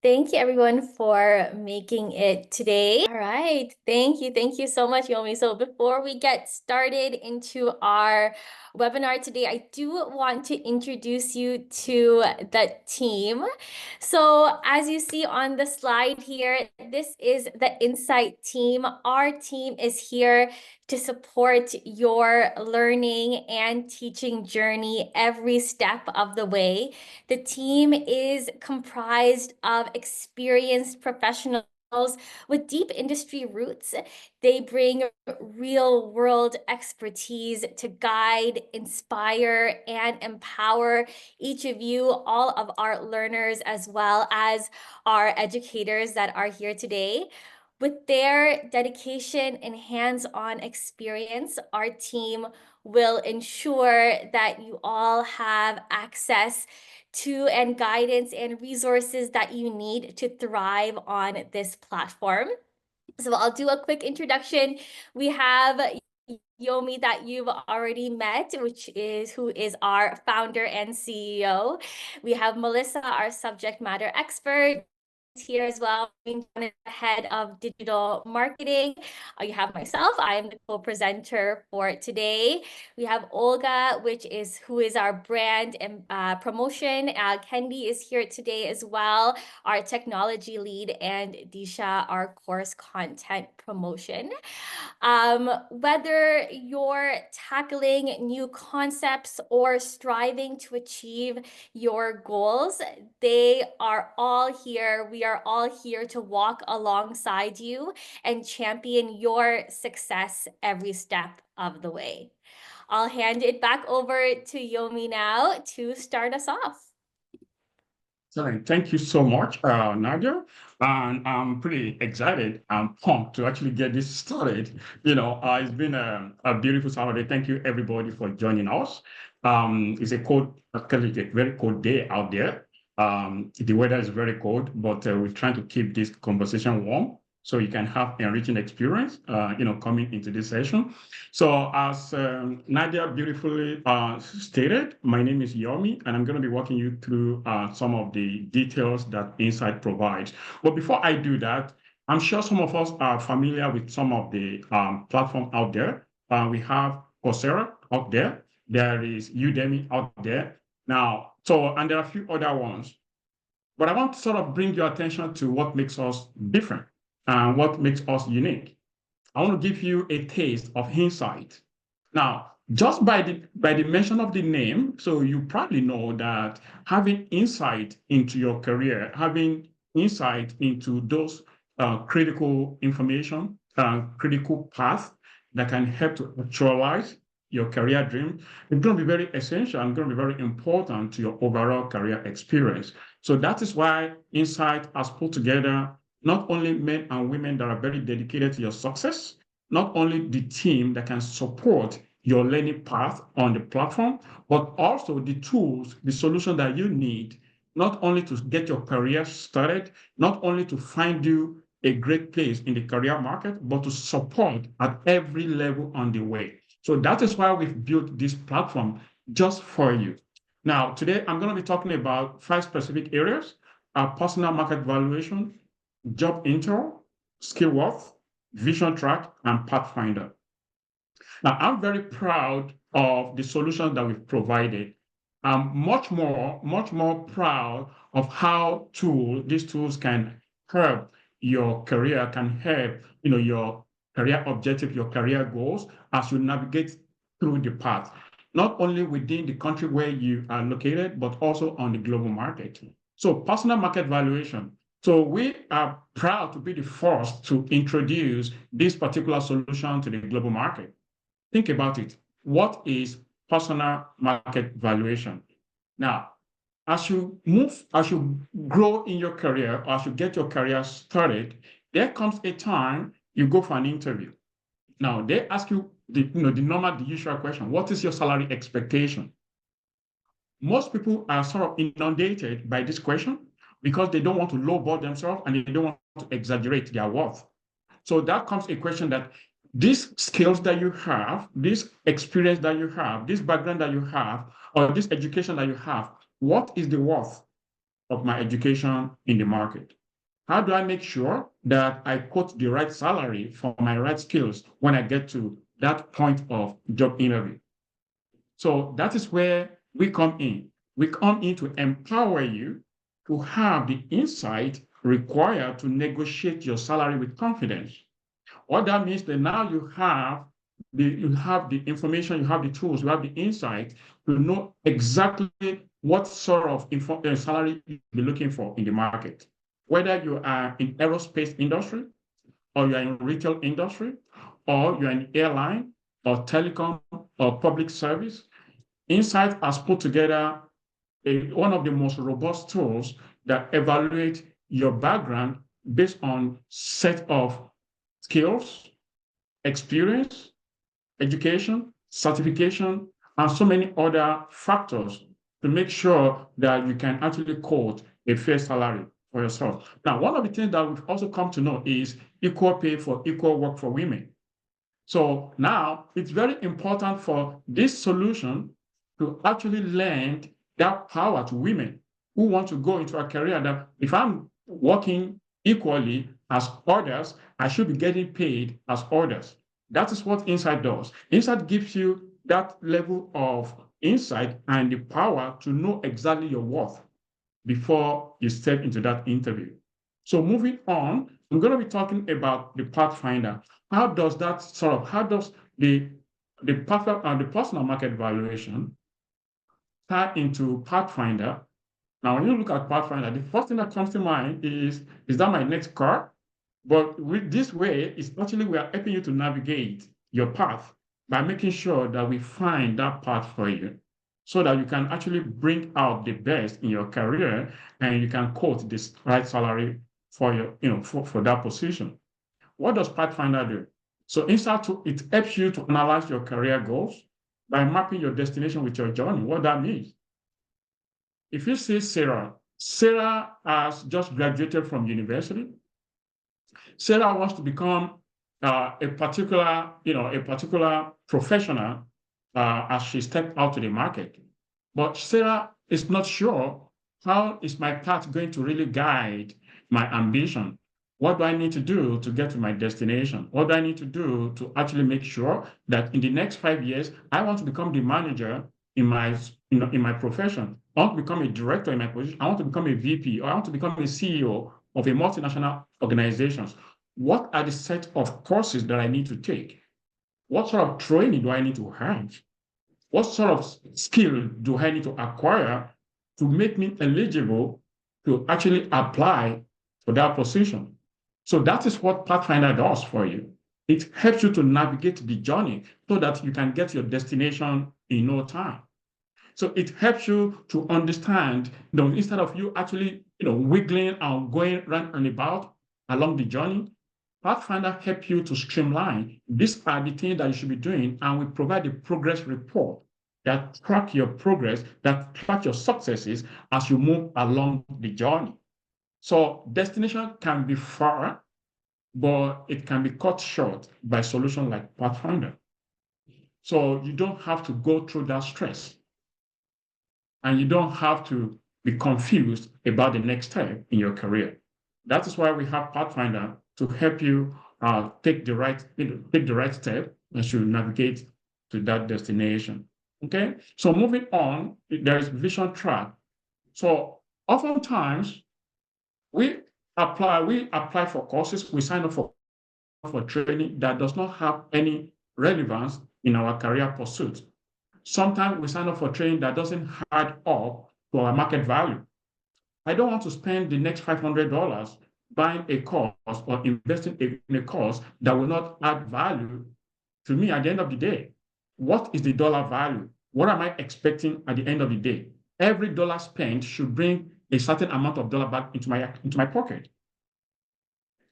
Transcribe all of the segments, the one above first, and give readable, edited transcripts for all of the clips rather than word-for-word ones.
Thank you everyone for making it today. All right. Thank you. Thank you so much, Yomi. So before we get started into our webinar today, I do want to introduce you to the team. So as you see on the slide here, this is the Insight team. Our team is here to support your learning and teaching journey every step of the way. The team is comprised of experienced professionals with deep industry roots. They bring real world expertise to guide, inspire, and empower each of you, all of our learners, as well as our educators that are here today. With their dedication and hands-on experience, our team will ensure that you all have access to and guidance and resources that you need to thrive on this platform. So I'll do a quick introduction. We have Yomi that you've already met, who is our founder and CEO. We have Melissa, our subject matter expert, here as well, being head of digital marketing. You have myself, I am the co-presenter for today. We have Olga, who is our brand and promotion. Kendi is here today as well, our technology lead, and Disha, our course content promotion. Whether you're tackling new concepts or striving to achieve your goals, they are all here. We are all here to walk alongside you and champion your success every step of the way. I'll hand it back over to Yomi now to start us off. Excellent. Thank you so much, Nadia. And I'm pretty excited and pumped to actually get this started. It's been a beautiful Saturday. Thank you, everybody, for joining us. It's actually a very cold day out there. The weather is very cold, but we're trying to keep this conversation warm so you can have enriching experience, coming into this session. So as Nadia beautifully stated, my name is Yomi, and I'm going to be walking you through some of the details that Insight provides. But before I do that, I'm sure some of us are familiar with some of the platform out there. We have Coursera out there. There is Udemy out there. And there are a few other ones. But I want to sort of bring your attention to what makes us different and what makes us unique. I want to give you a taste of Insight. Now, just by the mention of the name, so you probably know that having insight into your career, having insight into those critical information, critical path that can help to actualize your career dream, is going to be very essential and going to be very important to your overall career experience. So that is why Insight has put together not only men and women that are very dedicated to your success, not only the team that can support your learning path on the platform, but also the tools, the solution that you need, not only to get your career started, not only to find you a great place in the career market, but to support at every level on the way. So that is why we've built this platform just for you. Now, today I'm going to be talking about 5 specific areas: personal market valuation, job intro, skill worth, vision track, and pathfinder. Now, I'm very proud of the solutions that we've provided. I'm much more proud of how these tools can help your career, can help your career objective, your career goals as you navigate through the path, not only within the country where you are located, but also on the global market. So personal market valuation. So we are proud to be the first to introduce this particular solution to the global market. Think about it. What is personal market valuation? Now, as you grow in your career, or as you get your career started, there comes a time you go for an interview. Now, they ask you the usual question: what is your salary expectation? Most people are sort of inundated by this question because they don't want to lowball themselves and they don't want to exaggerate their worth. So that comes a question that these skills that you have, this experience that you have, this background that you have, or this education that you have, what is the worth? of my education in the market? How do I make sure that I quote the right salary for my right skills when I get to that point of job interview? So that is where we come in. We come in to empower you to have the insight required to negotiate your salary with confidence. What that means that now you have the information, you have the tools, you have the insight to know exactly what sort of salary you'll be looking for in the market. Whether you are in aerospace industry, or you are in retail industry, or you're in airline, or telecom, or public service, Insight has put together one of the most robust tools that evaluate your background based on set of skills, experience, education, certification, and so many other factors to make sure that you can actually quote a fair salary for yourself. Now, one of the things that we've also come to know is equal pay for equal work for women. So now it's very important for this solution to actually lend that power to women who want to go into a career that if I'm working equally as others, I should be getting paid as others. That is what Insight does. Insight gives you that level of insight and the power to know exactly your worth before you step into that interview. So moving on, I'm going to be talking about the Pathfinder. How does the personal market valuation tie into Pathfinder? Now, when you look at Pathfinder, the first thing that comes to mind is that my next car? But with this way, it's actually we are helping you to navigate your path by making sure that we find that path for you so that you can actually bring out the best in your career and you can quote this right salary for your, for that position. What does Pathfinder do? So it helps you to analyze your career goals by mapping your destination with your journey. What that means. If you see Sarah has just graduated from university. Sarah wants to become a particular professional as she stepped out to the market. But Sarah is not sure, how is my path going to really guide my ambition? What do I need to do to get to my destination? What do I need to do to actually make sure that in the next 5 years, I want to become the manager in my profession? I want to become a director in my position. I want to become a VP, or I want to become a CEO of a multinational organization. What are the set of courses that I need to take? What sort of training do I need to have? What sort of skill do I need to acquire to make me eligible to actually apply for that position? So that is what Pathfinder does for you. It helps you to navigate the journey so that you can get your destination in no time. So it helps you to understand, instead of you actually, wiggling and going round and about along the journey, Pathfinder helps you to streamline. These are the things that you should be doing, and we provide a progress report that track your progress, that track your successes as you move along the journey. So destination can be far, but it can be cut short by solutions like Pathfinder. So you don't have to go through that stress. And you don't have to be confused about the next step in your career. That is why we have Pathfinder to help you take the right step as you navigate to that destination. Okay, so moving on, there is Vision Track. So oftentimes we apply for courses, we sign up for training that does not have any relevance in our career pursuit. Sometimes we sign up for training that doesn't add up to our market value. I don't want to spend the next $500 buying a course or investing in a course that will not add value to me at the end of the day. What is the dollar value? What am I expecting at the end of the day? Every dollar spent should bring a certain amount of dollar back into my pocket.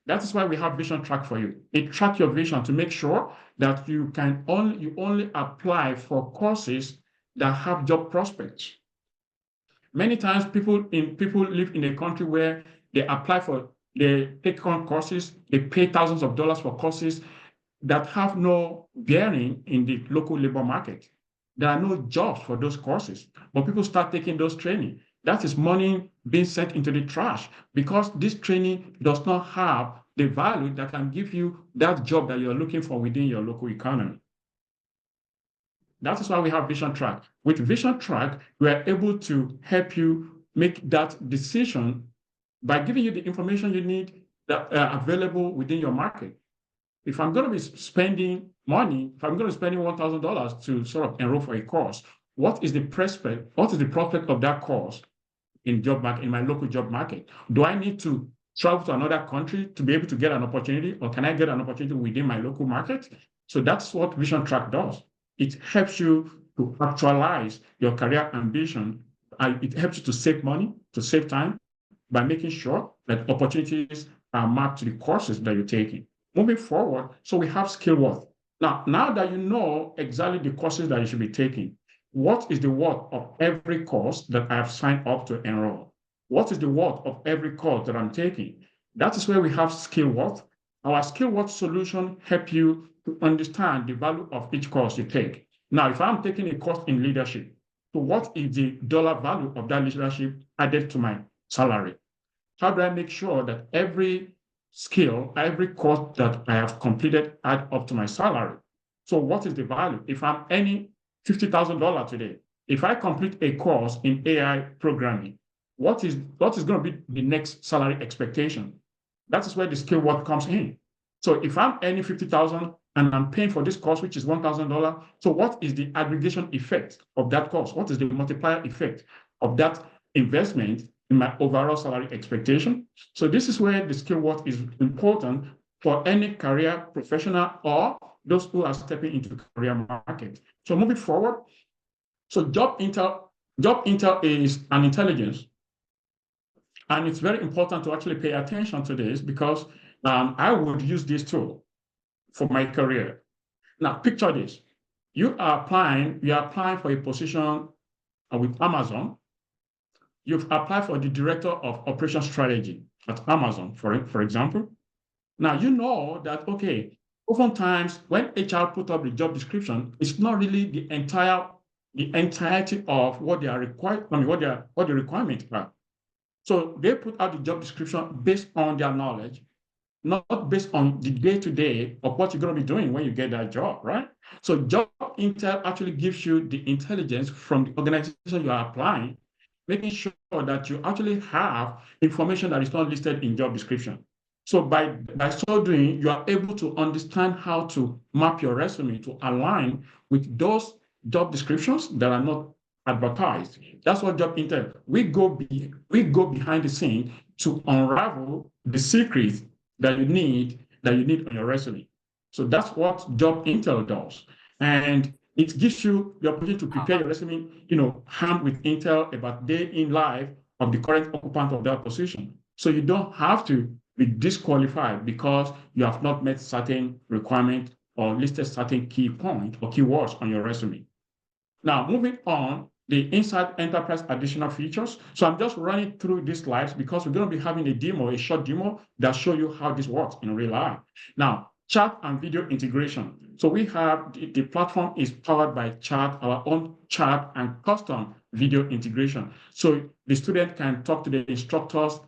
That is why we have Vision Track for you. It tracks your vision to make sure that you only apply for courses that have job prospects. Many times people live in a country where they take on courses, they pay thousands of dollars for courses that have no bearing in the local labor market. There are no jobs for those courses, but people start taking those training. That is money being sent into the trash because this training does not have the value that can give you that job that you're looking for within your local economy. That is why we have Vision Track. With Vision Track, we are able to help you make that decision by giving you the information you need that are available within your market. If I'm going to be spending money, if I'm going to be spending $1,000 to sort of enroll for a course, what is the prospect? What is the prospect of that course in job market, in my local job market? Do I need to travel to another country to be able to get an opportunity, or can I get an opportunity within my local market? So that's what Vision Track does. It helps you to actualize your career ambition. It helps you to save money, to save time by making sure that opportunities are mapped to the courses that you're taking. Moving forward, so we have skill worth. Now that you know exactly the courses that you should be taking, what is the worth of every course that I have signed up to enroll? What is the worth of every course that I'm taking? That is where we have skill worth. Our skill worth solution help you to understand the value of each course you take. Now, if I'm taking a course in leadership, so what is the dollar value of that leadership added to my salary? How do I make sure that every skill, every course that I have completed add up to my salary? So what is the value? If I'm earning $50,000 today, if I complete a course in AI programming, what is going to be the next salary expectation? That is where the skill work comes in. So if I'm earning 50,000 and I'm paying for this course, which is $1,000, so what is the aggregation effect of that course? What is the multiplier effect of that investment in my overall salary expectation? So this is where the skill work is important for any career professional or those who are stepping into the career market. So moving forward, so job intel is an intelligence. And it's very important to actually pay attention to this because I would use this tool for my career. Now, picture this. You are applying for a position with Amazon. You've applied for the director of operation strategy at Amazon, for example. Now, you know that, okay, oftentimes when HR put up the job description, it's not really the entirety of what they are required, what the requirements are. So they put out the job description based on their knowledge, not based on the day-to-day of what you're going to be doing when you get that job, right? So job intel actually gives you the intelligence from the organization you are applying, making sure that you actually have information that is not listed in job description. So by so doing, you are able to understand how to map your resume to align with those job descriptions that are not advertised. That's what job intel. We go behind the scene to unravel the secrets that you need on your resume. So that's what job intel does. And it gives you the opportunity to prepare your resume, armed with intel about day in life of the current occupant of that position. So you don't have to be disqualified because you have not met certain requirements or listed certain key points or keywords on your resume. Now, moving on, the Insight Enterprise additional features. So I'm just running through these slides because we're going to be having a short demo that show you how this works in real life. Now, chat and video integration. So we have the platform is powered by chat, our own chat and custom video integration. So the student can talk to the instructors,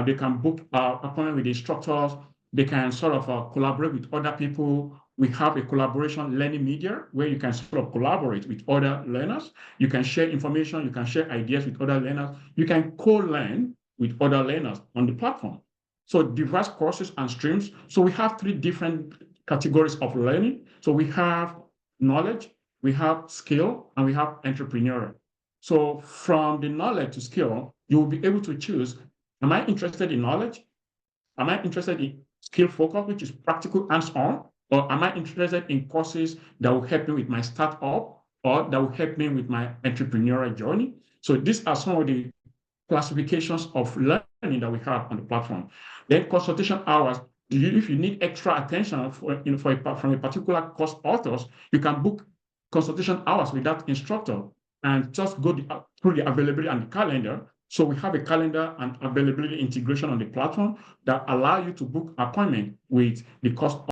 they can book appointment with the instructors, they can sort of collaborate with other people. We have a collaboration learning media where you can sort of collaborate with other learners. You can share information, you can share ideas with other learners. You can co-learn with other learners on the platform. So diverse courses and streams. So we have 3 different categories of learning. So we have knowledge, we have skill, and we have entrepreneurial. So from the knowledge to skill, you will be able to choose, am I interested in knowledge? Am I interested in skill focus, which is practical hands-on? Or am I interested in courses that will help me with my startup or that will help me with my entrepreneurial journey? So these are some of the classifications of learning that we have on the platform. Then consultation hours. If you need extra attention from a particular course authors, you can book consultation hours with that instructor and just go through the availability and the calendar. So we have a calendar and availability integration on the platform that allow you to book appointment with the course